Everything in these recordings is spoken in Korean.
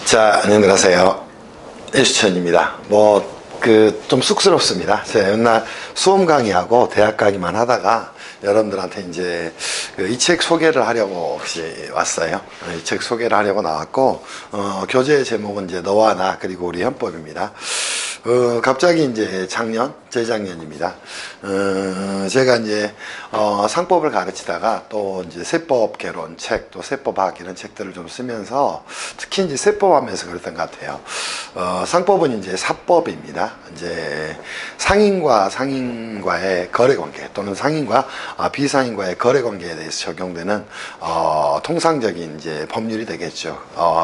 자, 안녕들 하세요. 이수천입니다. 좀 쑥스럽습니다. 제가 옛날 수험 강의하고 대학 강의만 하다가 여러분들한테 이제 이 책 소개를 하려고 혹시 왔어요. 이 책 소개를 하려고 나왔고, 교재 제목은 이제 너와 나 그리고 우리 헌법입니다. 갑자기 이제 재작년입니다. 제가 이제, 상법을 가르치다가 또 이제 세법 개론 책, 또 세법학 이런 책들을 좀 쓰면서 특히 이제 세법 하면서 그랬던 것 같아요. 상법은 이제 사법입니다. 이제 상인과 상인과의 거래 관계 또는 상인과 비상인과의 거래 관계에 대해서 적용되는, 통상적인 이제 법률이 되겠죠.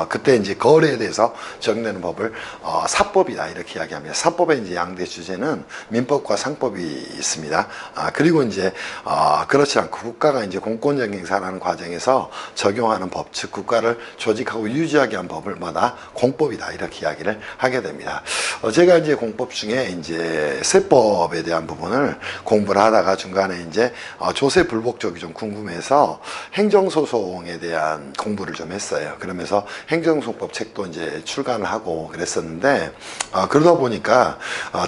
그때 이제 거래에 대해서 적용되는 법을, 사법이다 이렇게 이야기합니다. 사법의 이제 양대 주제는 민법과 상법이 있습니다. 그리고 이제 그렇지 않고 국가가 이제 공권력 행사하는 과정에서 적용하는 법, 즉 국가를 조직하고 유지하게 한 법을 마다 공법이다 이렇게 이야기를 하게 됩니다. 제가 이제 공법 중에 이제 세법에 대한 부분을 공부를 하다가 중간에 이제 조세 불복 쪽이 좀 궁금해서 행정소송에 대한 공부를 좀 했어요. 그러면서 행정소송법 책도 이제 출간을 하고 그랬었는데, 그러다 보니까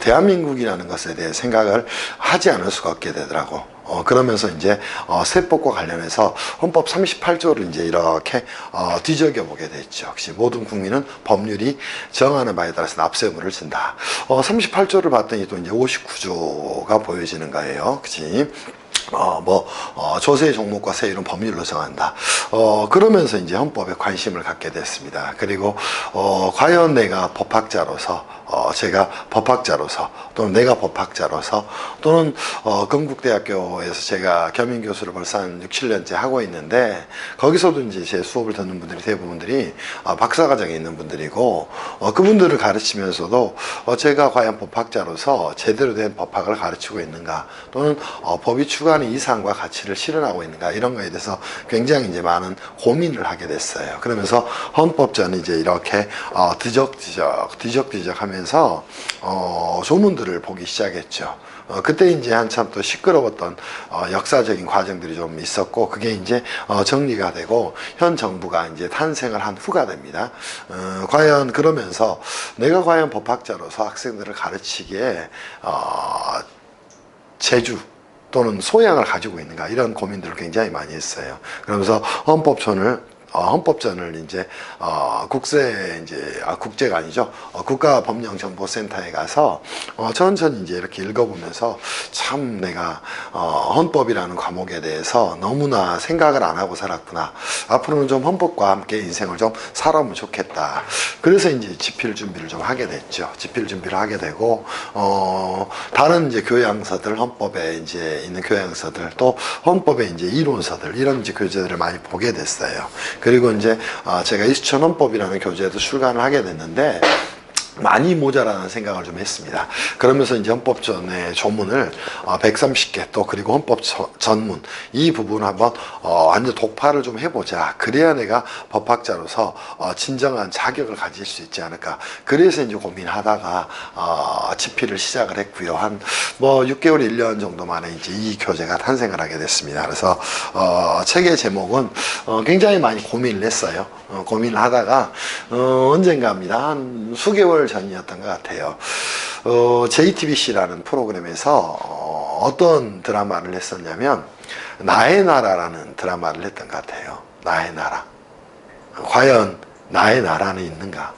대한민국이라는 것에 대해 생각을 하지 않을 수가 없게 되더라고. 그러면서 이제 세법과 관련해서 헌법 38조를 이제 이렇게 뒤적여 보게 됐죠. 역시 모든 국민은 법률이 정하는 바에 따라서 납세 의무를 진다. 38조를 봤더니 또 이제 59조가 보여지는 거예요. 그치? 조세 종목과 세율은 법률로 정한다. 그러면서 이제 헌법에 관심을 갖게 됐습니다. 그리고, 과연 내가 법학자로서, 제가 법학자로서, 또는 내가 법학자로서, 또는, 건국대학교에서 제가 겸임교수를 벌써 한 6, 7년째 하고 있는데, 거기서도 이제 제 수업을 듣는 분들이 대부분들이, 박사과정에 있는 분들이고, 그분들을 가르치면서도, 제가 과연 법학자로서 제대로 된 법학을 가르치고 있는가, 또는, 법이 추구하는 이상과 가치를 실현하고 있는가, 이런 거에 대해서 굉장히 이제 많은 고민을 하게 됐어요. 그러면서 헌법전은 이제 이렇게, 뒤적뒤적 하면서, 조문들을 보기 시작했죠. 그때 이제 한참 또 시끄러웠던, 역사적인 과정들이 좀 있었고, 그게 이제, 정리가 되고, 현 정부가 이제 탄생을 한 후가 됩니다. 과연 그러면서 내가 과연 법학자로서 학생들을 가르치기에, 재주, 또는 소양을 가지고 있는가, 이런 고민들을 굉장히 많이 했어요. 그러면서 헌법전을 이제, 국제가 아니죠. 국가법령정보센터에 가서, 천천히 이제 이렇게 읽어보면서 참 내가, 헌법이라는 과목에 대해서 너무나 생각을 안 하고 살았구나. 앞으로는 좀 헌법과 함께 인생을 좀 살아보면 좋겠다. 그래서 이제 집필 준비를 좀 하게 됐죠. 집필 준비를 하게 되고, 다른 이제 교양서들, 헌법에 이제 있는 교양서들, 또 헌법의 이제 이론서들, 이런 이제 교재들을 많이 보게 됐어요. 그리고 이제 제가 이수천 헌법이라는 교재도 출간을 하게 됐는데, 많이 모자라는 생각을 좀 했습니다. 그러면서 이제 헌법전의 조문을 130개, 또 그리고 헌법 전문, 이 부분을 한번 완전 독파를 좀 해보자. 그래야 내가 법학자로서 진정한 자격을 가질 수 있지 않을까. 그래서 이제 고민하다가 집필을 시작을 했고요. 한 6개월, 1년 정도 만에 이제 이 교재가 탄생을 하게 됐습니다. 그래서 책의 제목은 굉장히 많이 고민을 했어요. 고민을 하다가 언젠가입니다. 한 수개월 전이었던 것 같아요. JTBC라는 프로그램에서 어떤 드라마를 했었냐면 나의 나라라는 드라마를 했던 것 같아요. 나의 나라. 과연 나의 나라는 있는가?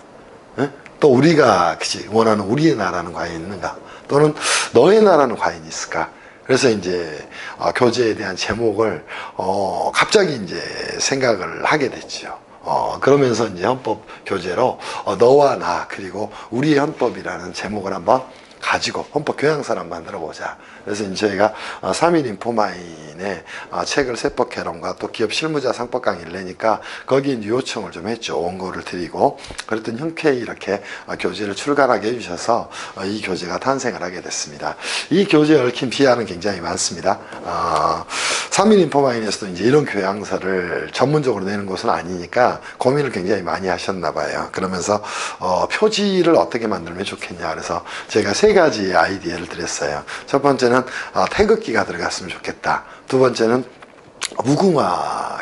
또 우리가 원하는 우리의 나라는 과연 있는가? 또는 너의 나라는 과연 있을까? 그래서 이제 교재에 대한 제목을 갑자기 이제 생각을 하게 됐죠. 그러면서 이제 헌법 교재로 너와 나 그리고 우리의 헌법이라는 제목을 한번 가지고 헌법 교양서를 한번 만들어 보자. 그래서 이제 저희가 3일 인포마인에 책을 세법 개론과 또 기업 실무자 상법 강의를 내니까 거기에 이제 요청을 좀 했죠. 원고를 드리고 그랬더니 흔쾌히 이렇게 교재를 출간하게 해주셔서 이 교재가 탄생을 하게 됐습니다. 이 교재에 얽힌 비하는 굉장히 많습니다. 3일 인포마인에서도 이제 이런 교양서를 전문적으로 내는 곳은 아니니까 고민을 굉장히 많이 하셨나 봐요. 그러면서 표지를 어떻게 만들면 좋겠냐. 그래서 제가 3가지 아이디어를 드렸어요. 첫 번째는 태극기가 들어갔으면 좋겠다. 두 번째는 무궁화,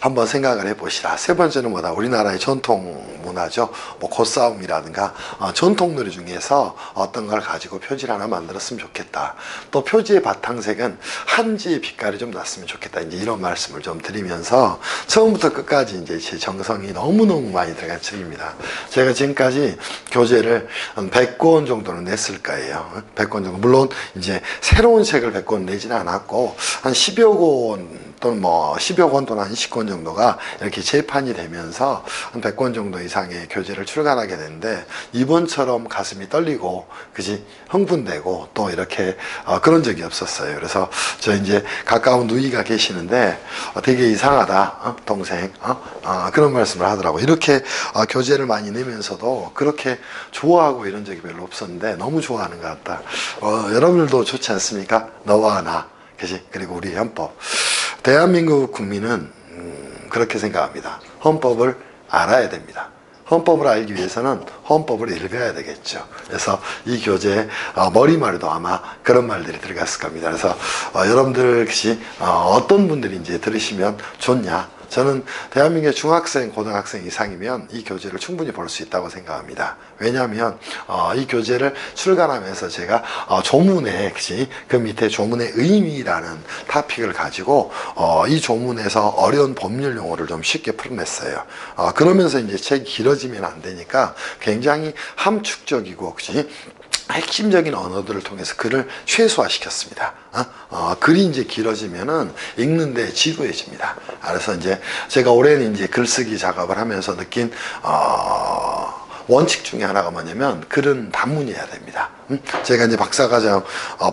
한번 생각을 해보시라. 세 번째는 뭐다? 우리나라의 전통 문화죠. 뭐 고싸움이라든가 전통 놀이 중에서 어떤 걸 가지고 표지를 하나 만들었으면 좋겠다. 또 표지의 바탕색은 한지의 빛깔이 좀 났으면 좋겠다. 이제 이런 말씀을 좀 드리면서 처음부터 끝까지 이제 제 정성이 너무너무 많이 들어간 책입니다. 제가 지금까지 교재를 한 100권 정도는 냈을 거예요. 100권 정도. 물론 이제 새로운 책을 100권 내지는 않았고 한 10여 권 또는 뭐 10여 권 또는 한 20권 정도가 이렇게 재판이 되면서 한 100권 정도 이상의 교재를 출간하게 되는데 이번처럼 가슴이 떨리고 그지 흥분되고 또 이렇게 그런 적이 없었어요. 그래서 저 이제 가까운 누이가 계시는데 되게 이상하다 동생 그런 말씀을 하더라고. 이렇게 교재를 많이 내면서도 그렇게 좋아하고 이런 적이 별로 없었는데 너무 좋아하는 것 같다. 여러분들도 좋지 않습니까? 너와 나 그지 그리고 우리 헌법. 대한민국 국민은 그렇게 생각합니다. 헌법을 알아야 됩니다. 헌법을 알기 위해서는 헌법을 읽어야 되겠죠. 그래서 이 교재에 머리말에도 아마 그런 말들이 들어갔을 겁니다. 그래서 여러분들 혹시 어떤 분들이 이제 들으시면 좋냐? 저는 대한민국의 중학생, 고등학생 이상이면 이 교재를 충분히 볼 수 있다고 생각합니다. 왜냐하면 이 교재를 출간하면서 제가 조문에 그 밑에 조문의 의미라는 토픽을 가지고 이 조문에서 어려운 법률 용어를 좀 쉽게 풀어냈어요. 그러면서 이제 책이 길어지면 안 되니까 굉장히 함축적이고 혹시 핵심적인 언어들을 통해서 글을 최소화시켰습니다. 글이 이제 길어지면은 읽는데 지루해집니다. 그래서 이제 제가 오랜 이제 글쓰기 작업을 하면서 느낀 원칙 중에 하나가 뭐냐면 글은 단문이어야 됩니다. 제가 이제 박사과정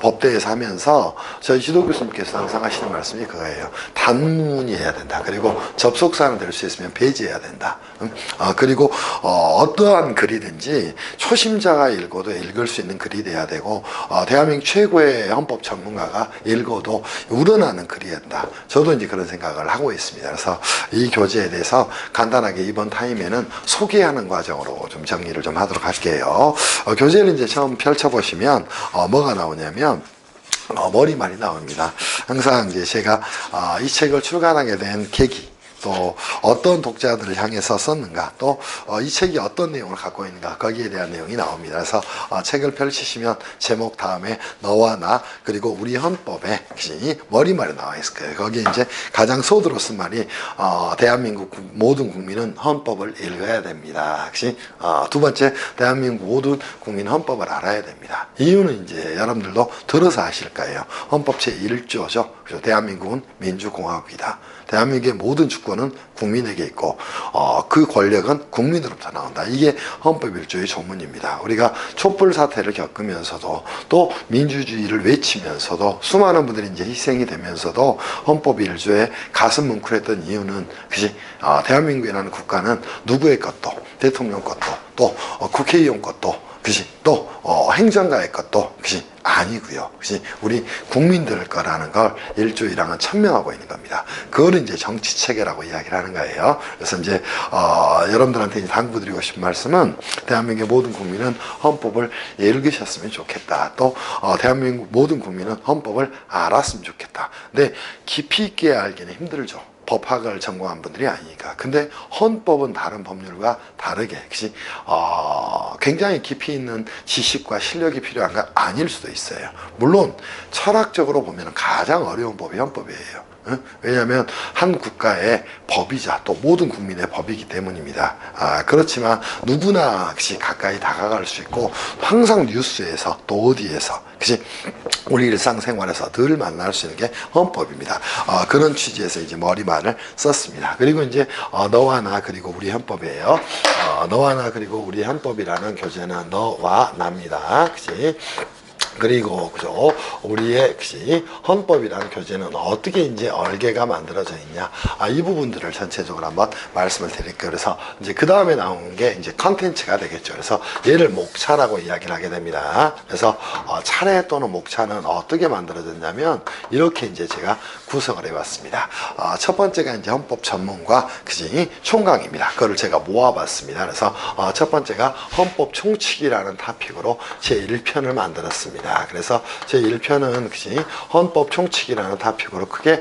법대에서 하면서 저희 지도 교수님께서 항상 하시는 말씀이 그거예요. 단문이어야 된다. 그리고 접속사는 될 수 있으면 배제해야 된다. 그리고 어떠한 글이든지 초심자가 읽어도 읽을 수 있는 글이 돼야 되고 대한민국 최고의 헌법 전문가가 읽어도 우러나는 글이어야 된다. 저도 이제 그런 생각을 하고 있습니다. 그래서 이 교재에 대해서 간단하게 이번 타임에는 소개하는 과정으로 좀 정리를 좀 하도록 할게요. 교재를 이제 처음 펼쳐보시면 뭐가 나오냐면 머리말이 나옵니다. 항상 이제 제가 이 책을 출간하게 된 계기 또 어떤 독자들을 향해서 썼는가 또 이 책이 어떤 내용을 갖고 있는가 거기에 대한 내용이 나옵니다. 그래서 책을 펼치시면 제목 다음에 너와 나 그리고 우리 헌법에 머리말이 나와 있을 거예요. 거기에 이제 가장 소두로 쓴 말이 대한민국 모든 국민은 헌법을 읽어야 됩니다. 두 번째 대한민국 모든 국민 헌법을 알아야 됩니다. 이유는 이제 여러분들도 들어서 아실 거예요. 헌법 제1조죠. 그래서 대한민국은 민주공화국이다. 대한민국의 모든 주권은 국민에게 있고 그 권력은 국민으로부터 나온다. 이게 헌법 1조의 조문입니다. 우리가 촛불 사태를 겪으면서도 또 민주주의를 외치면서도 수많은 분들이 이제 희생이 되면서도 헌법 1조에 가슴 뭉클했던 이유는 대한민국이라는 국가는 누구의 것도 대통령 것도 또 국회의원 것도 또 행정가의 것도 아니고요. 우리 국민들 거라는 걸 1조 1항은 천명하고 있는 겁니다. 그걸 이제 정치 체계라고 이야기를 하는 거예요. 그래서 이제 여러분들한테 당부드리고 싶은 말씀은 대한민국의 모든 국민은 헌법을 읽으셨으면 좋겠다. 또 대한민국 모든 국민은 헌법을 알았으면 좋겠다. 근데 깊이 있게 알기는 힘들죠. 법학을 전공한 분들이 아니니까. 근데 헌법은 다른 법률과 다르게 굉장히 깊이 있는 지식과 실력이 필요한 건 아닐 수도 있어요. 물론 철학적으로 보면 가장 어려운 법이 헌법이에요. 왜냐하면 한 국가의 법이자 또 모든 국민의 법이기 때문입니다. 그렇지만 누구나 가까이 다가갈 수 있고 항상 뉴스에서 또 어디에서 우리 일상생활에서 늘 만날 수 있는 게 헌법입니다. 그런 취지에서 이제 머리말을 썼습니다. 그리고 이제 너와 나 그리고 우리 헌법이에요. 너와 나 그리고 우리 헌법이라는 교재는 너와 나입니다. 그리고 우리의 헌법이라는 교재는 어떻게 이제 얼개가 만들어져 있냐 이 부분들을 전체적으로 한번 말씀을 드릴게요. 그래서 이제 그 다음에 나온 게 이제 컨텐츠가 되겠죠. 그래서 얘를 목차라고 이야기를 하게 됩니다. 그래서 차례 또는 목차는 어떻게 만들어졌냐면 이렇게 이제 제가 구성을 해봤습니다. 첫 번째가 이제 헌법 전문과 총강입니다. 그거를 제가 모아봤습니다. 그래서 첫 번째가 헌법 총칙이라는 토픽으로 제 1편을 만들었습니다. 그래서 제 1편 1편은 그치 헌법 총칙이라는 타픽으로 크게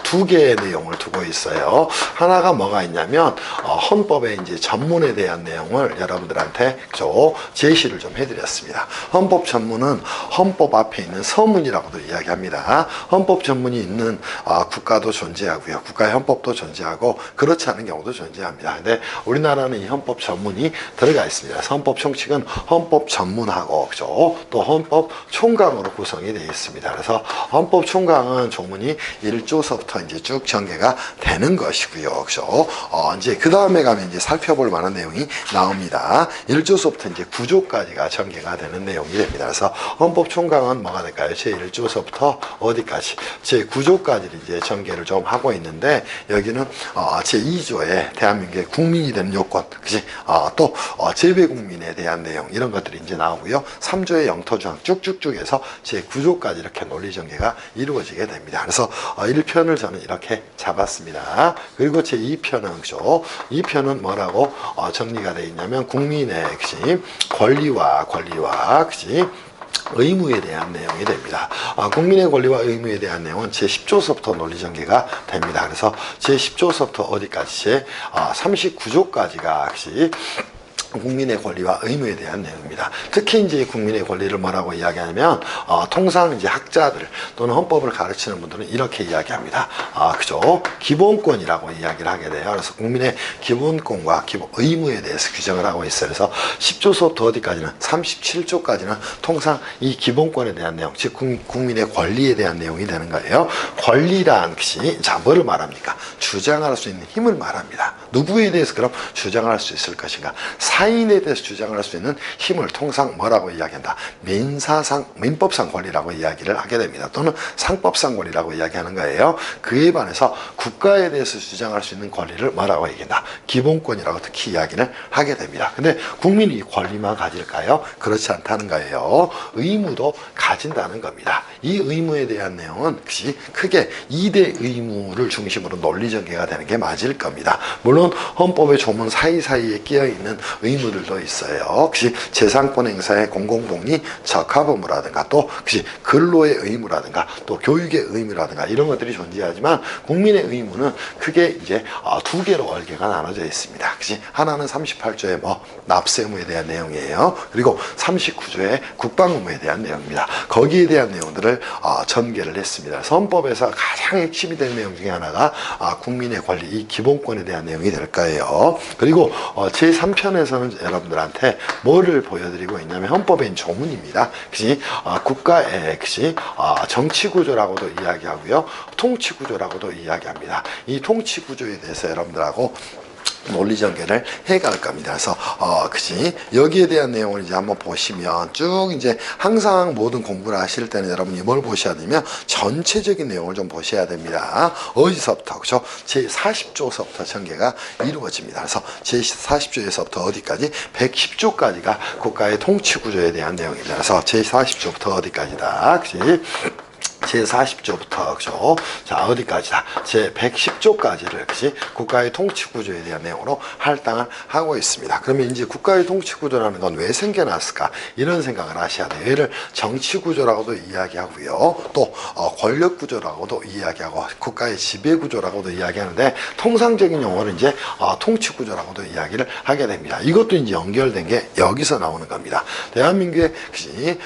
두 개의 내용을 두고 있어요. 하나가 뭐가 있냐면 헌법의 이제 전문에 대한 내용을 여러분들한테 제시를 좀 해드렸습니다. 헌법 전문은 헌법 앞에 있는 서문이라고도 이야기합니다. 헌법 전문이 있는 국가도 존재하고요. 국가의 헌법도 존재하고 그렇지 않은 경우도 존재합니다. 근데 우리나라는 이 헌법 전문이 들어가 있습니다. 헌법 총칙은 헌법 전문하고 또 헌법 총강으로 구성이 되어 있습니다. 그래서 헌법 총강은 조문이 1조서부터 이제 쭉 전개가 되는 것이고요. 이제 그 다음에 가면 이제 살펴볼 만한 내용이 나옵니다. 1조서부터 이제 9조까지가 전개가 되는 내용이 됩니다. 그래서 헌법 총강은 뭐가 될까요? 제1조서부터 어디까지? 제9조까지를 이제 전개를 좀 하고 있는데 여기는 제2조에 대한민국의 국민이 되는 요건, 그치? 또 재외국민에 대한 내용 이런 것들이 이제 나오고요. 3조의 영토조항 쭉쭉쭉 해서 제9조까지 이렇게 논리 전개가 이루어지게 됩니다. 그래서 1편을 저는 이렇게 잡았습니다. 그리고 제2편은 그죠? 2편은 뭐라고 정리가 되어 있냐면 국민의 그치? 권리와 그치? 의무에 대한 내용이 됩니다. 국민의 권리와 의무에 대한 내용은 제10조서부터 논리 전개가 됩니다. 그래서 제10조서부터 어디까지? 제39조까지가 혹시 국민의 권리와 의무에 대한 내용입니다. 특히 이제 국민의 권리를 뭐라고 이야기하냐면 통상 이제 학자들 또는 헌법을 가르치는 분들은 이렇게 이야기합니다. 그죠? 기본권이라고 이야기를 하게 돼요. 그래서 국민의 기본권과 기본 의무에 대해서 규정을 하고 있어요. 그래서 10조서부터 어디까지는 37조까지는 통상 이 기본권에 대한 내용, 즉 국민의 권리에 대한 내용이 되는 거예요. 권리란 것이 자 뭐를 말합니까? 주장할 수 있는 힘을 말합니다. 누구에 대해서 그럼 주장할 수 있을 것인가? 사인에 대해서 주장을 할 수 있는 힘을 통상 뭐라고 이야기한다? 민법상 권리라고 이야기를 하게 됩니다. 또는 상법상 권리라고 이야기하는 거예요. 그에 반해서 국가에 대해서 주장할 수 있는 권리를 뭐라고 얘기한다? 기본권이라고 특히 이야기를 하게 됩니다. 근데 국민이 이 권리만 가질까요? 그렇지 않다는 거예요. 의무도 가진다는 겁니다. 이 의무에 대한 내용은 크게 2대 의무를 중심으로 논리 전개가 되는 게 맞을 겁니다. 물론 헌법의 조문 사이사이에 끼어있는 의무들도 있어요. 혹시 재산권 행사의 공공복리 적합 의무라든가 또 혹시 근로의 의무라든가 또 교육의 의무라든가 이런 것들이 존재하지만 국민의 의무는 크게 이제 두 개로 얼개가 나눠져 있습니다. 그치? 하나는 38조의 납세 의무에 대한 내용이에요. 그리고 39조의 국방 의무에 대한 내용입니다. 거기에 대한 내용들을 전개를 했습니다. 헌법에서 가장 핵심이 되는 내용 중에 하나가 국민의 권리, 이 기본권에 대한 내용이 될 거예요. 그리고 제3편에서는 여러분들한테 뭐를 보여드리고 있냐면 헌법의 조문입니다. 그치? 국가의 정치구조라고도 이야기하고요. 통치구조라고도 이야기합니다. 이 통치구조에 대해서 여러분들하고 논리 전개를 해갈 겁니다. 그래서 여기에 대한 내용을 이제 한번 보시면 쭉 이제 항상 모든 공부를 하실 때는 여러분이 뭘 보셔야 되냐면 전체적인 내용을 좀 보셔야 됩니다. 어디서부터 그죠? 제 40조서부터 전개가 이루어집니다. 그래서 제 40조에서부터 어디까지? 110조까지가 국가의 통치 구조에 대한 내용입니다. 그래서 제 40조부터 어디까지다? 그치? 제40조부터 그죠? 자 어디까지다? 제110조까지를 그치? 국가의 통치 구조에 대한 내용으로 할당을 하고 있습니다. 그러면 이제 국가의 통치 구조라는 건 왜 생겨났을까? 이런 생각을 하셔야 돼요. 얘를 정치 구조라고도 이야기하고요. 또 권력 구조라고도 이야기하고 국가의 지배 구조라고도 이야기하는데 통상적인 용어는 이제 통치 구조라고도 이야기를 하게 됩니다. 이것도 이제 연결된 게 여기서 나오는 겁니다. 대한민국의 그치?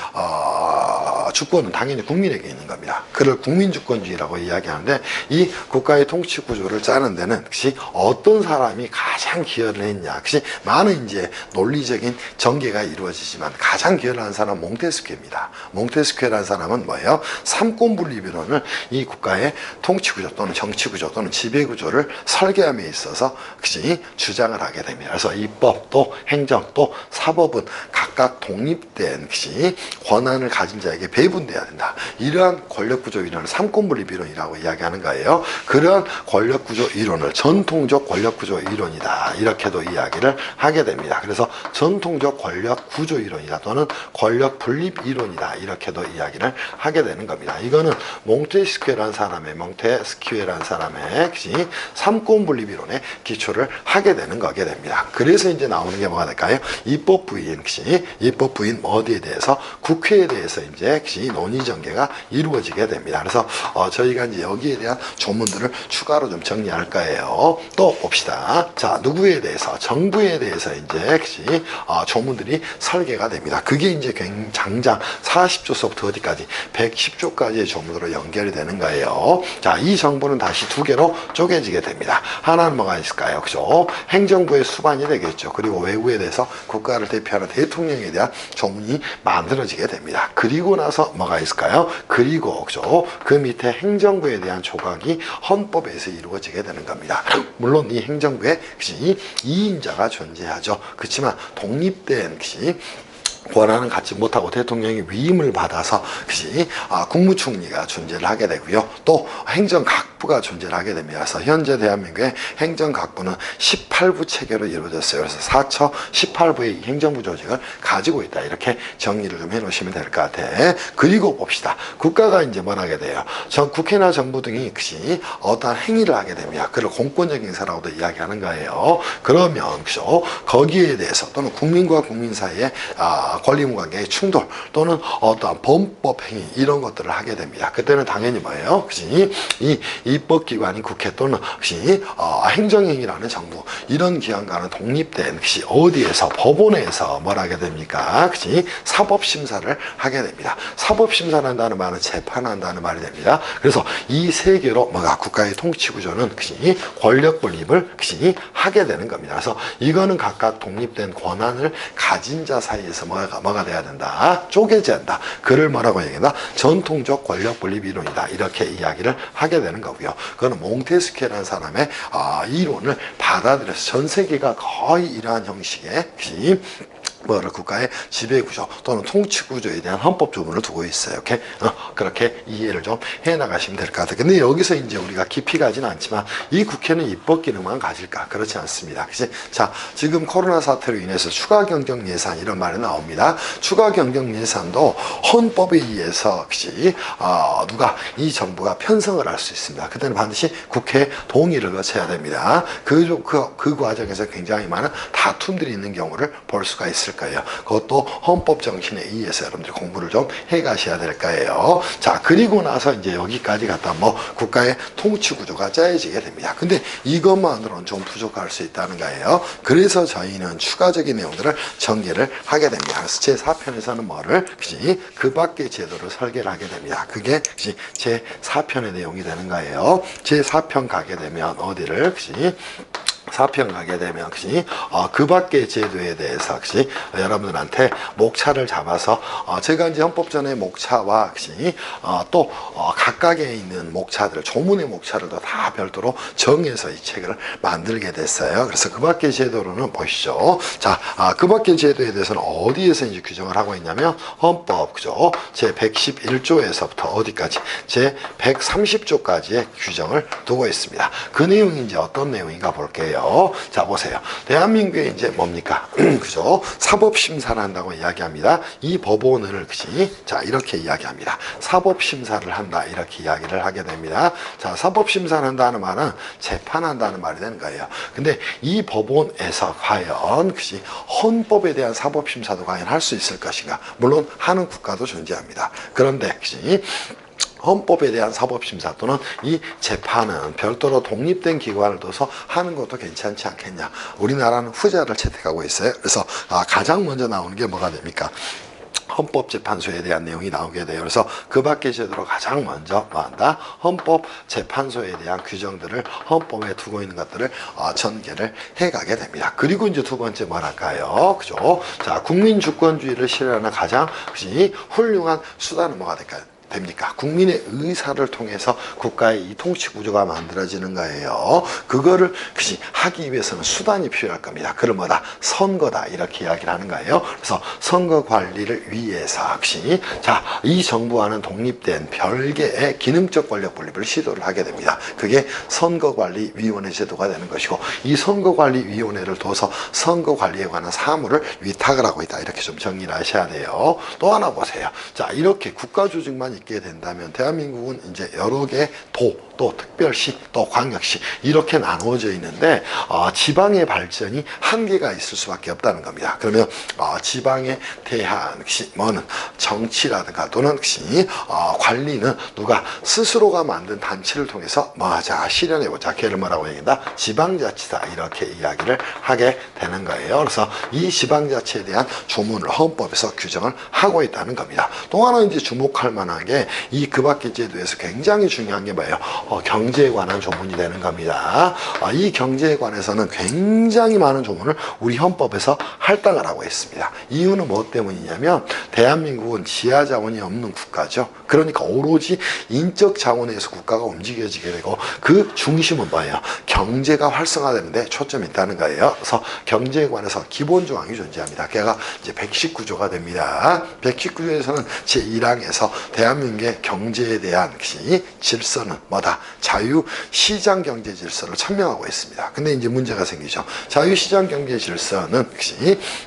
주권은 당연히 국민에게 있는 겁니다. 그를 국민주권주의라고 이야기하는데 이 국가의 통치 구조를 짜는 데는 혹시 어떤 사람이 가장 기여를 했냐? 혹시 많은 이제 논리적인 전개가 이루어지지만 가장 기여를 한 사람은 몽테스큐입니다. 몽테스큐라는 사람은 뭐예요? 삼권분립이론을 이 국가의 통치 구조 또는 정치 구조 또는 지배 구조를 설계함에 있어서 혹시 주장을 하게 됩니다. 그래서 입법 또 행정 또 사법은 각각 독립된 혹시 권한을 가진 자에게 배분돼야 된다. 이러한 권력 권력구조 이론을 삼권분립 이론이라고 이야기하는 거예요. 그런 권력구조 이론을 전통적 권력구조 이론이다 이렇게도 이야기를 하게 됩니다. 그래서 전통적 권력구조 이론이다 또는 권력분립 이론이다 이렇게도 이야기를 하게 되는 겁니다. 이거는 몽테스키에라는 사람의 삼권분립 이론의 기초를 하게 되는 거게 됩니다. 그래서 이제 나오는 게 뭐가 될까요? 입법부인 입법부인 어디에 대해서 국회에 대해서 이제 논의 전개가 이루어지게 됩니다. 그래서 저희가 이제 여기에 대한 조문들을 추가로 좀 정리할 거예요. 또 봅시다. 자, 누구에 대해서 정부에 대해서 이제 조문들이 설계가 됩니다. 그게 이제 장장 40조서부터 어디까지 110조까지의 조문으로 연결이 되는 거예요. 자, 이 정부는 다시 두 개로 쪼개지게 됩니다. 하나는 뭐가 있을까요? 그죠? 행정부의 수반이 되겠죠. 그리고 외국에 대해서 국가를 대표하는 대통령에 대한 조문이 만들어지게 됩니다. 그리고 나서 뭐가 있을까요? 그리고 그죠? 그 밑에 행정부에 대한 조각이 헌법에서 이루어지게 되는 겁니다. 물론 이 행정부에 2인자가 존재하죠. 그렇지만 독립된 권한은 갖지 못하고 대통령이 위임을 받아서 국무총리가 존재를 하게 되고요. 또 행정각부가 존재를 하게 됩니다. 그래서 현재 대한민국의 행정각부는 18부 체계로 이루어졌어요. 그래서 4처 18부의 행정부 조직을 가지고 있다. 이렇게 정리를 좀 해놓으시면 될 것 같아. 그리고 봅시다. 국가가 이제 뭘 하게 돼요? 국회나 정부 등이 어떠한 행위를 하게 됩니다. 그걸 공권적인 행사라고도 이야기하는 거예요. 그러면 거기에 대해서 또는 국민과 국민 사이에 권리관계의 충돌 또는 어떠한 범법 행위 이런 것들을 하게 됩니다. 그때는 당연히 뭐예요? 이 입법기관인 국회 또는 행정행위라는 정부 이런 기관과는 독립된 어디에서 법원에서 뭘 하게 됩니까? 사법심사를 하게 됩니다. 사법심사한다는 말은 재판한다는 말이 됩니다. 그래서 이 세 개로 국가의 통치구조는 권력분립을 하게 되는 겁니다. 그래서 이거는 각각 독립된 권한을 가진 자 사이에서 뭐가 돼야 된다? 쪼개져야 한다. 그를 뭐라고 얘기한다? 전통적 권력분립 이론이다. 이렇게 이야기를 하게 되는 거고요. 그거는 몽테스키라는 사람의 이론을 받아들여서 전 세계가 거의 이러한 형식의 국가의 지배구조 또는 통치구조에 대한 헌법 조문을 두고 있어요. 이렇게 그렇게 이해를 좀 해나가시면 될 것 같아요. 근데 여기서 이제 우리가 깊이 가지는 않지만 이 국회는 입법 기능만 가질까? 그렇지 않습니다. 그치? 자, 지금 코로나 사태로 인해서 추가 경정 예산 이런 말이 나옵니다. 추가 경정 예산도 헌법에 의해서 누가 이 정부가 편성을 할 수 있습니다. 그때는 반드시 국회 동의를 거쳐야 됩니다. 그 과정에서 굉장히 많은 다툼들이 있는 경우를 볼 수가 있을 거예요. 그것도 헌법 정신에 의해서 여러분들이 공부를 좀 해 가셔야 될 거예요. 자, 그리고 나서 이제 여기까지 갔다 국가의 통치 구조가 짜여지게 됩니다. 근데 이것만으로는 좀 부족할 수 있다는 거예요. 그래서 저희는 추가적인 내용들을 전개를 하게 됩니다. 그래서 제4편에서는 뭐를 그 밖의 제도를 설계를 하게 됩니다. 그게 제4편의 내용이 되는 거예요. 제4편 가게 되면 어디를 4편 가게 되면 그 밖의 제도에 대해서 여러분들한테 목차를 잡아서 제가 이제 헌법전의 목차와 또 각각에 있는 목차들 조문의 목차를 다 별도로 정해서 이 책을 만들게 됐어요. 그래서 그 밖의 제도로는 보시죠. 자, 그 밖의 제도에 대해서는 어디에서 이제 규정을 하고 있냐면 헌법 제 111조에서부터 어디까지 제 130조까지의 규정을 두고 있습니다. 그 내용이 이제 어떤 내용인가 볼게요. 자, 보세요. 대한민국에 이제 뭡니까? 사법심사를 한다고 이야기합니다. 이 법원을, 자, 이렇게 이야기합니다. 사법심사를 한다. 이렇게 이야기를 하게 됩니다. 자, 사법심사를 한다는 말은 재판한다는 말이 되는 거예요. 근데 이 법원에서 과연, 헌법에 대한 사법심사도 과연 할 수 있을 것인가? 물론 하는 국가도 존재합니다. 그런데, 헌법에 대한 사법심사 또는 이 재판은 별도로 독립된 기관을 둬서 하는 것도 괜찮지 않겠냐. 우리나라는 후자를 채택하고 있어요. 그래서 가장 먼저 나오는 게 뭐가 됩니까? 헌법재판소에 대한 내용이 나오게 돼요. 그래서 그 밖의 제도로 가장 먼저 뭐한다? 헌법재판소에 대한 규정들을 헌법에 두고 있는 것들을 전개를 해가게 됩니다. 그리고 이제 두 번째 뭐랄까요? 그죠? 자, 국민주권주의를 실현하는 가장 훌륭한 수단은 뭐가 될까요? 됩니까? 국민의 의사를 통해서 국가의 이 통치 구조가 만들어지는 거예요. 그거를 하기 위해서는 수단이 필요할 겁니다. 그걸 뭐다? 선거다. 이렇게 이야기를 하는 거예요. 그래서 선거 관리를 위해서 자, 이 정부와는 독립된 별개의 기능적 권력 분립을 시도를 하게 됩니다. 그게 선거관리위원회 제도가 되는 것이고, 이 선거관리위원회를 둬서 선거관리에 관한 사무를 위탁을 하고 있다. 이렇게 좀 정리를 하셔야 돼요. 또 하나 보세요. 자, 이렇게 국가조직만 있게 된다면 대한민국은 이제 여러 개 또 특별시, 또 광역시 이렇게 나누어져 있는데 지방의 발전이 한계가 있을 수밖에 없다는 겁니다. 그러면 지방에 대한 뭐는 정치라든가 또는 관리는 누가 스스로가 만든 단체를 통해서 자 실현해보자. 걔를 뭐라고 얘기한다? 지방자치다. 이렇게 이야기를 하게 되는 거예요. 그래서 이 지방자치에 대한 조문을 헌법에서 규정을 하고 있다는 겁니다. 또 하나 이제 주목할 만한 게 이 그밖의 제도에서 굉장히 중요한 게 뭐예요? 경제에 관한 조문이 되는 겁니다. 이 경제에 관해서는 굉장히 많은 조문을 우리 헌법에서 할당을 하고 있습니다. 이유는 뭐 때문이냐면 대한민국은 지하 자원이 없는 국가죠. 그러니까 오로지 인적 자원에서 국가가 움직여지게 되고 그 중심은 뭐예요? 경제가 활성화되는데 초점이 있다는 거예요. 그래서 경제에 관해서 기본 조항이 존재합니다. 걔가 이제 119조가 됩니다. 119조에서는 제1항에서 대한민국의 경제에 대한 질서는 뭐다? 자유시장 경제 질서를 천명하고 있습니다. 근데 이제 문제가 생기죠. 자유시장 경제 질서는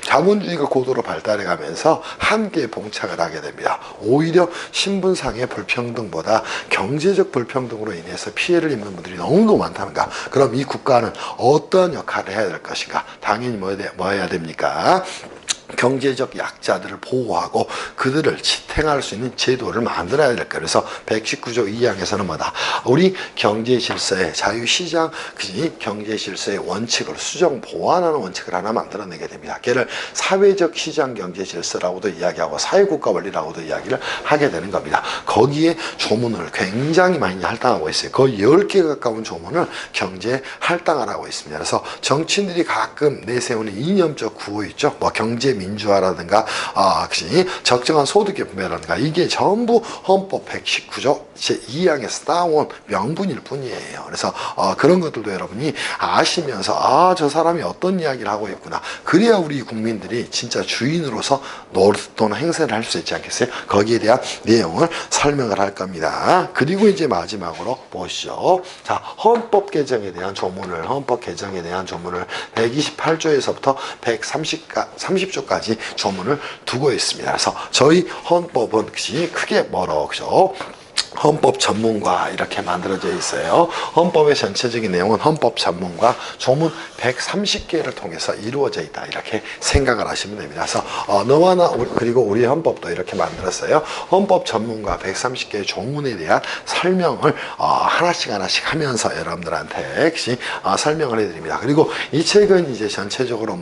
자본주의가 고도로 발달해 가면서 한계에 봉착을 하게 됩니다. 오히려 신분상의 불평등보다 경제적 불평등으로 인해서 피해를 입는 분들이 너무도 많다는가. 그럼 이 국가는 어떤 역할을 해야 될 것인가? 당연히 뭐 해야 됩니까? 경제적 약자들을 보호하고 그들을 지탱할 수 있는 제도를 만들어야 될 거예요. 그래서 119조 2항에서는 뭐다? 우리 경제 질서의 자유시장 경제 질서의 원칙을 수정 보완하는 원칙을 하나 만들어내게 됩니다. 걔를 사회적 시장 경제 질서라고도 이야기하고 사회국가 원리라고도 이야기를 하게 되는 겁니다. 거기에 조문을 굉장히 많이 할당하고 있어요. 거의 10개 가까운 조문을 경제에 할당을 하고 있습니다. 그래서 정치인들이 가끔 내세우는 이념적 구호 있죠. 뭐 경제 민주화라든가 적정한 소득의 분배라든가 이게 전부 헌법 119조 제2항에서 따온 명분일 뿐이에요. 그래서 그런 것들도 여러분이 아시면서 저 사람이 어떤 이야기를 하고 있구나. 그래야 우리 국민들이 진짜 주인으로서 노릇도는 행세를 할 수 있지 않겠어요? 거기에 대한 내용을 설명을 할 겁니다. 그리고 이제 마지막으로 보시죠. 자, 헌법 개정에 대한 조문을 헌법 개정에 대한 조문을 128조에서부터 130조까지 조문을 두고 있습니다. 그래서 저희 헌법은 크게 뭐라고 헌법 전문과 이렇게 만들어져 있어요. 헌법의 전체적인 내용은 헌법 전문과 조문 130개를 통해서 이루어져 있다. 이렇게 생각을 하시면 됩니다. 그래서 너와 나 그리고 우리 헌법도 이렇게 만들었어요. 헌법 전문과 130개의 조문에 대한 설명을 하나씩 하면서 여러분들한테 설명을 해드립니다. 그리고 이 책은 이제 전체적으로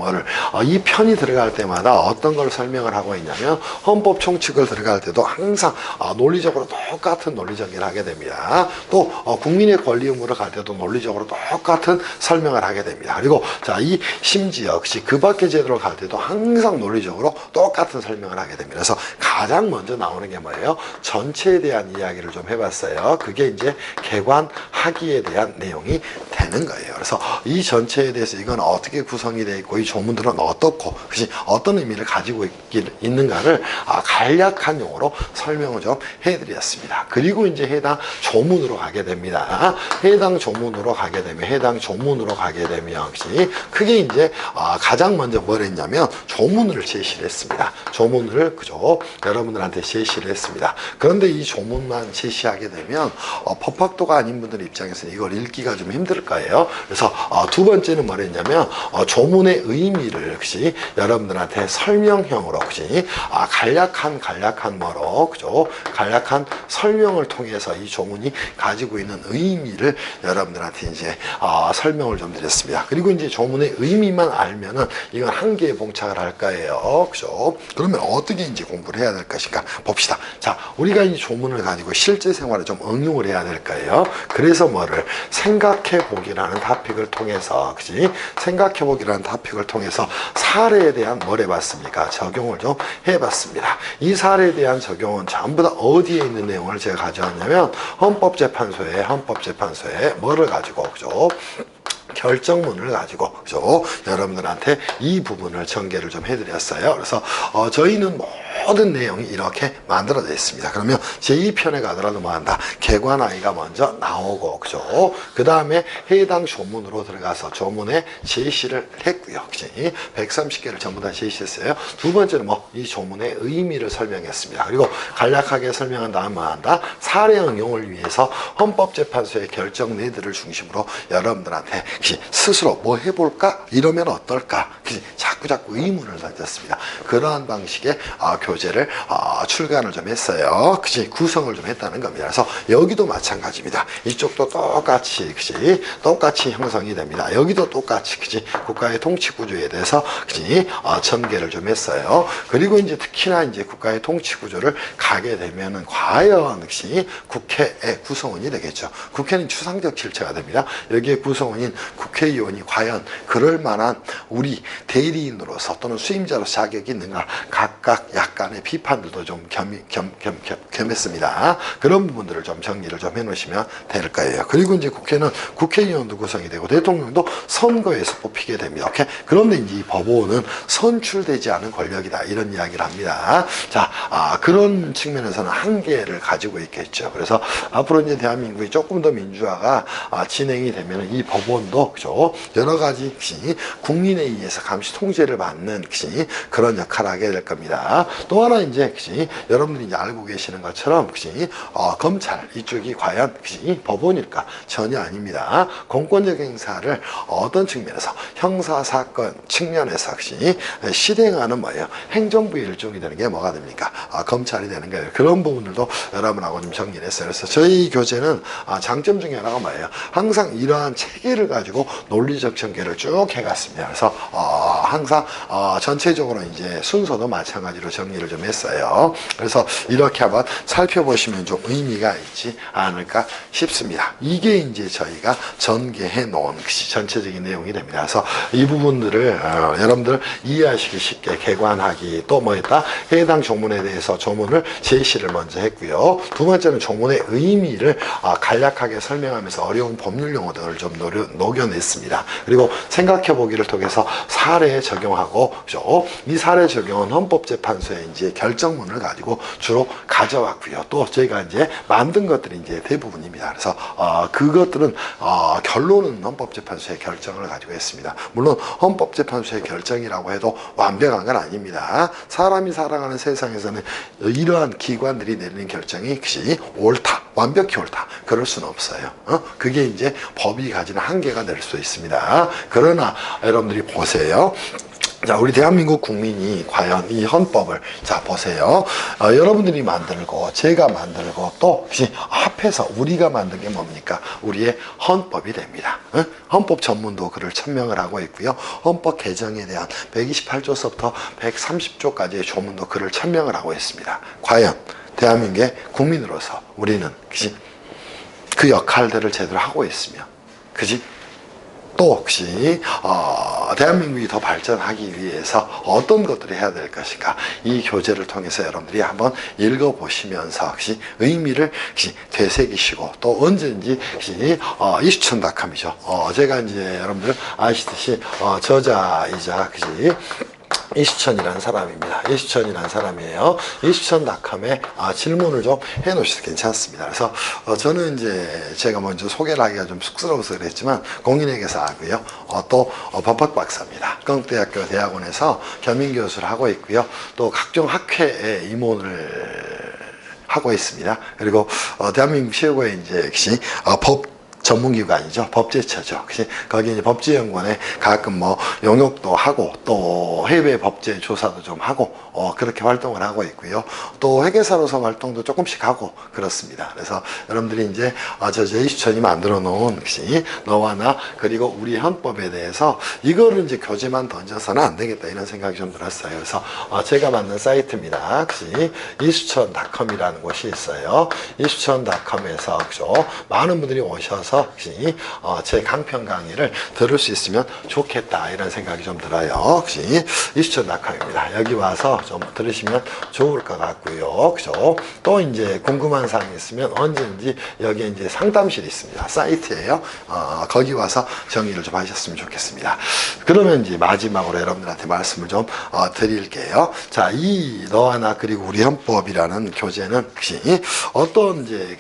이 편이 들어갈 때마다 어떤 걸 설명을 하고 있냐면 헌법 총칙을 들어갈 때도 항상 논리적으로 똑같은 논리정리를 하게 됩니다. 또 국민의 권리 의무를 갈 때도 논리적으로 똑같은 설명을 하게 됩니다. 그리고 이 심지어 그 밖의 제도를 갈 때도 항상 논리적으로 똑같은 설명을 하게 됩니다. 그래서 가장 먼저 나오는 게 뭐예요? 전체에 대한 이야기를 좀 해봤어요. 그게 이제 개관하기에 대한 내용이 되는 거예요. 그래서 이 전체에 대해서 이건 어떻게 구성이 되어 있고 이 조문들은 어떻고 어떤 의미를 가지고 있는가를 간략한 용어로 설명을 좀 해드렸습니다. 그리고 이제 해당 조문으로 가게 됩니다. 해당 조문으로 가게 되면 크게 이제 가장 먼저 뭘 했냐면 조문을 제시를 했습니다. 조문을 여러분들한테 제시를 했습니다. 그런데 이 조문만 제시하게 되면 법학도가 아닌 분들 입장에서는 이걸 읽기가 좀 힘들 거예요. 그래서 두 번째는 뭘 했냐면 조문의 의미를 여러분들한테 설명형으로 간략한 간략한 설명을 설명을 통해서 이 조문이 가지고 있는 의미를 여러분들한테 이제 설명을 좀 드렸습니다. 그리고 이제 조문의 의미만 알면은 이건 한계에 봉착을 할 거예요. 그죠? 그러면 어떻게 이제 공부를 해야 될 것인가 봅시다. 자, 우리가 이 조문을 가지고 실제 생활에 좀 응용을 해야 될 거예요. 그래서 뭐를 생각해 보기라는 토픽을 통해서, 그지? 생각해 보기라는 토픽을 통해서 사례에 대한 뭘 해봤습니까? 적용을 좀 해봤습니다. 이 사례에 대한 적용은 전부 다 어디에 있는 내용을 제가 가져왔냐면 헌법재판소에 뭐를 가지고, 그죠? 결정문을 가지고, 그죠? 여러분들한테 이 부분을 전개를 좀 해드렸어요. 그래서 저희는 모든 내용이 이렇게 만들어져 있습니다. 그러면 제2편에 가더라도 뭐 한다? 개관하기가 먼저 나오고, 그죠? 그 다음에 해당 조문으로 들어가서 조문에 제시를 했고요. 그치? 130개를 전부 다 제시했어요. 두 번째는 뭐 이 조문의 의미를 설명했습니다. 그리고 간략하게 설명한 다음 뭐 한다? 사례 응용을 위해서 헌법재판소의 결정내들을 중심으로 여러분들한테 스스로 뭐 해볼까? 이러면 어떨까? 자꾸 의문을 던졌습니다. 그러한 방식의 교재를 출간을 좀 했어요. 그치? 구성을 좀 했다는 겁니다. 그래서 여기도 마찬가지입니다. 이쪽도 똑같이, 그치? 똑같이 형성이 됩니다. 여기도 똑같이, 그치? 국가의 통치 구조에 대해서, 그치? 전개를 좀 했어요. 그리고 이제 특히나 이제 국가의 통치 구조를 가게 되면은 과연, 그치? 국회의 구성원이 되겠죠. 국회는 추상적 실체가 됩니다. 여기에 구성원인 국회의원이 과연 그럴 만한 우리 대리인으로서 또는 수임자로서 자격이 있는가, 각각 약간의 비판들도 좀 겸했습니다. 그런 부분들을 좀 정리를 좀 해놓으시면 될 거예요. 그리고 이제 국회는 국회의원도 구성이 되고 대통령도 선거에서 뽑히게 됩니다. 오케이? 그런데 이제 이 법원은 선출되지 않은 권력이다, 이런 이야기를 합니다. 자, 그런 측면에서는 한계를 가지고 있겠죠. 그래서 앞으로 이제 대한민국이 조금 더 민주화가 진행이 되면 이 법원도, 그죠? 여러 가지 국민에 의해서 감시 통제를 받는 그런 역할을 하게 될 겁니다. 또 하나 이제 여러분들이 이제 알고 계시는 것처럼 검찰 이쪽이 과연 법원일까? 전혀 아닙니다. 공권력 행사를 어떤 측면에서 형사 사건 측면에서 실행하는 뭐예요? 행정부의 일종이 되는 게 뭐가 됩니까? 검찰이 되는 거예요. 그런 부분들도 여러분하고 좀 정리를 했어요. 그래서 저희 교재는 장점 중에 하나가 뭐예요? 항상 이러한 체계를 가지고 논리적 전개를 쭉 해갔습니다. 그래서 항상 전체적으로 이제 순서도 마찬가지로 정리를 좀 했어요. 그래서 이렇게 한번 살펴보시면 좀 의미가 있지 않을까 싶습니다. 이게 이제 저희가 전개해 놓은 전체적인 내용이 됩니다. 그래서 이 부분들을 여러분들 이해하시기 쉽게 개관하기, 또 뭐 했다? 해당 조문에 대해서 조문을 제시를 먼저 했고요. 두 번째는 조문의 의미를 간략하게 설명하면서 어려운 법률 용어들을 좀 녹여냈습니다. 그리고 생각해 보기를 통해서 사례에 적용하고, 그죠? 이 사례 적용은 헌법재판소의 이제 결정문을 가지고 주로 가져왔고요. 또 저희가 이제 만든 것들이 이제 대부분입니다. 그래서 그것들은 결론은 헌법재판소의 결정을 가지고 했습니다. 물론 헌법재판소의 결정이라고 해도 완벽한 건 아닙니다. 사람이 살아가는 세상에서는 이러한 기관들이 내리는 결정이 옳다, 완벽히 옳다, 그럴 수는 없어요. 그게 이제 법이 가지는 한계가 될 수 있습니다. 그러나 여러분들이 보세요. 자, 우리 대한민국 국민이 과연 이 헌법을, 자, 보세요. 여러분들이 만들고, 제가 만들고, 또, 합해서 우리가 만든 게 뭡니까? 우리의 헌법이 됩니다. 헌법 전문도 글을 천명을 하고 있고요. 헌법 개정에 대한 128조서부터 130조까지의 조문도 글을 천명을 하고 있습니다. 과연, 대한민국의 국민으로서 우리는, 그 역할들을 제대로 하고 있으며, 그지? 또 혹시 대한민국이 더 발전하기 위해서 어떤 것들을 해야 될 것인가, 이 교재를 통해서 여러분들이 한번 읽어보시면서 혹시 의미를 되새기시고, 또 언제든지 이수천닷컴이죠. 제가 이제 여러분들 아시듯이 저자이자 이수천이라는 사람입니다. 이수천이라는 사람이에요. 이수천닷컴에 질문을 좀 해놓으셔도 괜찮습니다. 그래서 저는 이제 제가 먼저 소개를 하기가 좀 쑥스러워서 그랬지만 공인회계사 하고요. 또 법학 박사입니다. 건국대학교 대학원에서 겸임교수를 하고 있고요. 또 각종 학회에 임원을 하고 있습니다. 그리고 대한민국 최고의 이제 법 전문기관이죠. 법제처죠. 거기 이제 법제연구원에 가끔 뭐 용역도 하고 또 해외 법제 조사도 좀 하고 그렇게 활동을 하고 있고요. 또 회계사로서 활동도 조금씩 하고 그렇습니다. 그래서 여러분들이 이제 저 제이수천이 만들어 놓은 너와 나 그리고 우리 헌법에 대해서 이거를 이제 교재만 던져서는 안 되겠다 이런 생각이 좀 들었어요. 그래서 제가 만든 사이트입니다. 이수천닷컴이라는 곳이 있어요. 이수천닷컴에서 많은 분들이 오셔서 제 강편 강의를 들을 수 있으면 좋겠다 이런 생각이 좀 들어요. 이수천닷컴입니다. 여기 와서 좀 들으시면 좋을 것 같고요. 그죠? 또 이제 궁금한 사항이 있으면 언제든지 여기 이제 상담실이 있습니다. 사이트예요. 거기 와서 정의를 좀 하셨으면 좋겠습니다. 그러면 이제 마지막으로 여러분들한테 말씀을 좀 드릴게요. 자, 이 너와 나 그리고 우리 헌법이라는 교재는 어떤 이제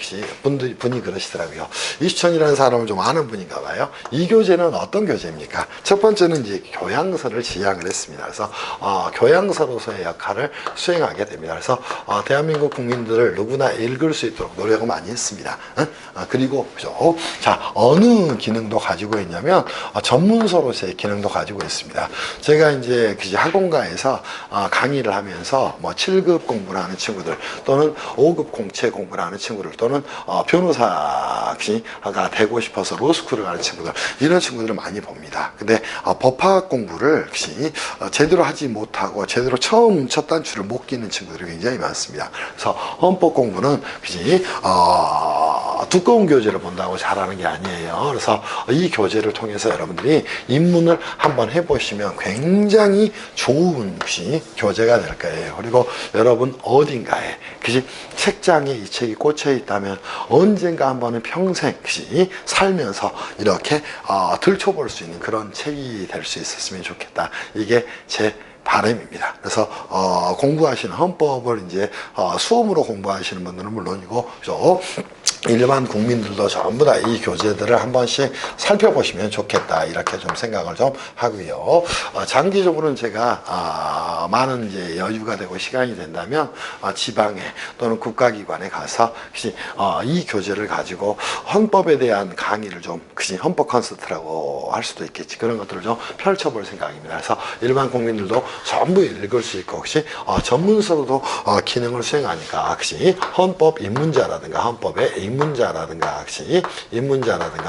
분이 그러시더라고요. 이수천이라는 사람을 좀 아는 분인가 봐요. 이 교재는 어떤 교재입니까? 첫 번째는 이제 교양서를 지향을 했습니다. 그래서 교양서로서의 역할을 수행하게 됩니다. 그래서 대한민국 국민들을 누구나 읽을 수 있도록 노력을 많이 했습니다. 그리고 그죠? 자, 어느 기능도 가지고 있냐면 전문서로서의 기능도 가지고 있습니다. 제가 이제 학원가에서 강의를 하면서 뭐 7급 공부를 하는 친구들 또는 5급 공채 공부를 하는 친구들 또는 변호사가 되고 싶어서 로스쿨을 가는 친구들 이런 친구들을 많이 봅니다. 근데 법학 공부를 제대로 하지 못하고 제대로 처음 첫 단추를 못 끼는 친구들이 굉장히 많습니다. 그래서 헌법 공부는 두꺼운 교재를 본다고 잘하는 게 아니에요. 그래서 이 교재를 통해서 여러분들이 입문을 한번 해보시면 굉장히 좋은 교재가 될 거예요. 그리고 여러분 어딘가에 책장에 이 책이 꽂혀 있다면 언젠가 한 번은 평생 살면서 이렇게 들춰볼 수 있는 그런 책이 될 수 있었으면 좋겠다. 이게 제 바람입니다. 그래서 공부하시는 헌법을 이제 수험으로 공부하시는 분들은 물론이고 일반 국민들도 전부 다 이 교재들을 한 번씩 살펴보시면 좋겠다 이렇게 좀 생각을 좀 하고요. 장기적으로는 제가 많은 이제 여유가 되고 시간이 된다면 지방에 또는 국가기관에 가서 이 교재를 가지고 헌법에 대한 강의를 좀 헌법 콘서트라고 할 수도 있겠지 그런 것들을 좀 펼쳐볼 생각입니다. 그래서 일반 국민들도 전부 읽을 수 있고 전문서로도 기능을 수행하니까 헌법 입문자라든가 헌법의 입문자라든가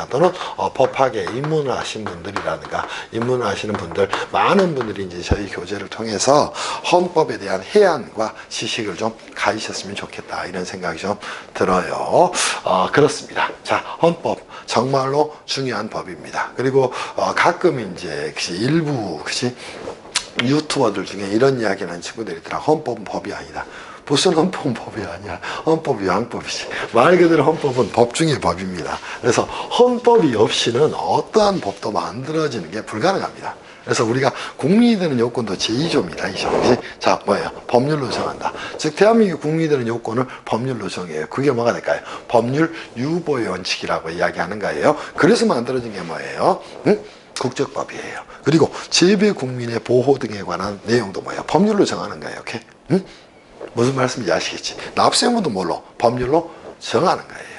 또는 법학에 입문을 하신 분들이라든가 입문을 하시는 분들 많은 분들이 이제 저희 교재를 통해서 헌법에 대한 해안과 지식을 좀 가지셨으면 좋겠다 이런 생각이 좀 들어요. 그렇습니다. 자, 헌법 정말로 중요한 법입니다. 그리고 가끔 이제 일부 유튜버들 중에 이런 이야기를 하는 친구들이 있더라. 헌법은 법이 아니다. 무슨 헌법은 법이 아니야. 헌법이 왕법이지. 말 그대로 헌법은 법 중의 법입니다. 그래서 헌법이 없이는 어떠한 법도 만들어지는 게 불가능합니다. 그래서 우리가 국민이 되는 요건도 제2조입니다. 2조. 자, 뭐예요? 법률로 정한다. 즉, 대한민국 국민이 되는 요건을 법률로 정해요. 그게 뭐가 될까요? 법률 유보의 원칙이라고 이야기하는 거예요. 그래서 만들어진 게 뭐예요? 국적법이에요. 그리고 재배 국민의 보호 등에 관한 내용도 뭐예요? 법률로 정하는 거예요. 오케이? 무슨 말씀인지 아시겠지? 납세무도 뭘로? 법률로 정하는 거예요.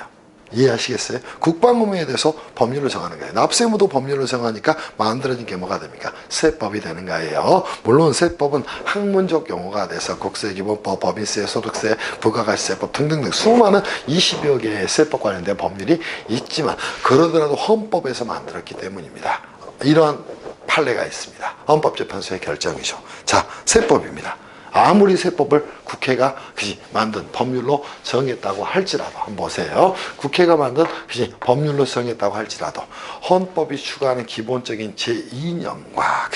이해하시겠어요? 국방부에 대해서 법률로 정하는 거예요. 납세무도 법률로 정하니까 만들어진 게 뭐가 됩니까? 세법이 되는 거예요. 물론 세법은 학문적 용어가 돼서 국세기본법, 법인세, 소득세, 부가가치세법 등등등 수많은 20여 개의 세법 관련된 법률이 있지만 그러더라도 헌법에서 만들었기 때문입니다. 이런 판례가 있습니다. 헌법재판소의 결정이죠. 자, 세법입니다. 아무리 세법을 국회가 만든 법률로 정했다고 할지라도 한번 보세요. 국회가 만든 법률로 정했다고 할지라도 헌법이 추구하는 기본적인 제2념과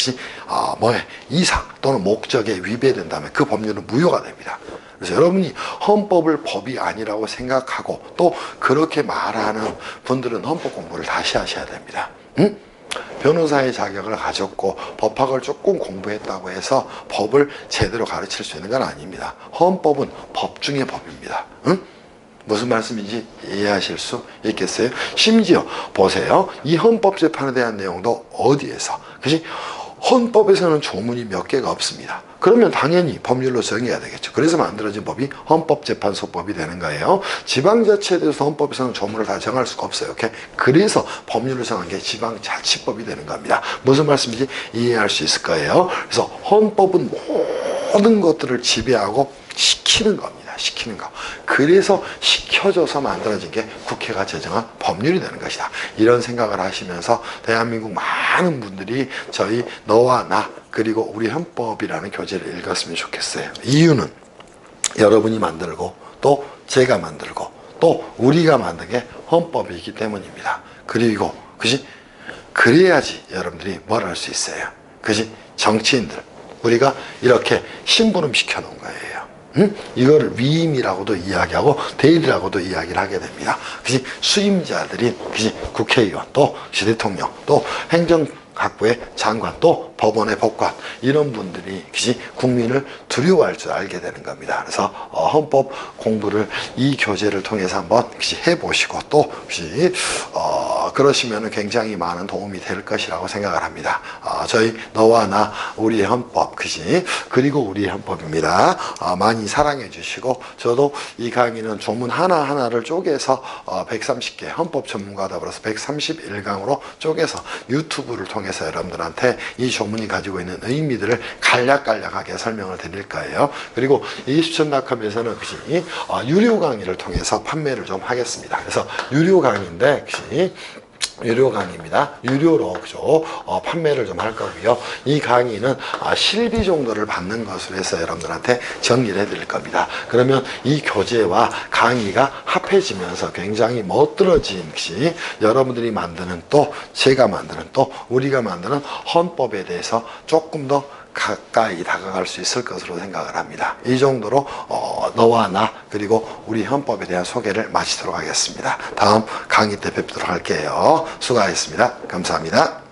이상 또는 목적에 위배된다면 그 법률은 무효가 됩니다. 그래서 여러분이 헌법을 법이 아니라고 생각하고 또 그렇게 말하는 분들은 헌법 공부를 다시 하셔야 됩니다. 변호사의 자격을 가졌고 법학을 조금 공부했다고 해서 법을 제대로 가르칠 수 있는 건 아닙니다. 헌법은 법 중의 법입니다. 무슨 말씀인지 이해하실 수 있겠어요? 심지어 보세요. 이 헌법재판에 대한 내용도 어디에서 헌법에서는 조문이 몇 개가 없습니다. 그러면 당연히 법률로 정해야 되겠죠. 그래서 만들어진 법이 헌법재판소법이 되는 거예요. 지방자치에 대해서 헌법에서는 조문을 다 정할 수가 없어요. 오케이? 그래서 법률로 정한 게 지방자치법이 되는 겁니다. 무슨 말씀인지 이해할 수 있을 거예요. 그래서 헌법은 모든 것들을 지배하고 시키는 겁니다. 시키는 거. 그래서 시켜줘서 만들어진 게 국회가 제정한 법률이 되는 것이다. 이런 생각을 하시면서 대한민국 많은 분들이 저희 너와 나 그리고 우리 헌법이라는 교재를 읽었으면 좋겠어요. 이유는 여러분이 만들고 또 제가 만들고 또 우리가 만든 게 헌법이기 때문입니다. 그리고 그지? 그래야지 여러분들이 뭘 할 수 있어요. 그지? 정치인들 우리가 이렇게 심부름 시켜놓은 거예요. 이거를 위임이라고도 이야기하고 대리라고도 이야기를 하게 됩니다. 그지? 수임자들인 그지? 국회의원 또 대통령 또 행정학부의 장관 또 법원의 법관 이런 분들이 그지? 국민을 두려워할 줄 알게 되는 겁니다. 그래서 헌법 공부를 이 교재를 통해서 한번 그지? 해보시고 또 그지? 그러시면 굉장히 많은 도움이 될 것이라고 생각을 합니다. 저희 너와 나 우리의 헌법 그지? 그리고 우리의 헌법입니다. 많이 사랑해 주시고 저도 이 강의는 조문 하나하나를 쪼개서 130개 헌법 전문가 더불어서 131강으로 쪼개서 유튜브를 통해서 여러분들한테 이 조문이 가지고 있는 의미들을 간략간략하게 설명을 드릴 거예요. 그리고 20촌닷컴에서는 유료 강의를 통해서 판매를 좀 하겠습니다. 그래서 유료 강의인데 유료 강의입니다. 유료로 그죠? 판매를 좀 할 거고요. 이 강의는 실비 정도를 받는 것으로 해서 여러분들한테 정리를 해드릴 겁니다. 그러면 이 교재와 강의가 합해지면서 굉장히 멋들어진 것이 여러분들이 만드는 또 제가 만드는 또 우리가 만드는 헌법에 대해서 조금 더 가까이 다가갈 수 있을 것으로 생각을 합니다. 이 정도로 너와 나 그리고 우리 헌법에 대한 소개를 마치도록 하겠습니다. 다음 강의 때 뵙도록 할게요. 수고하셨습니다. 감사합니다.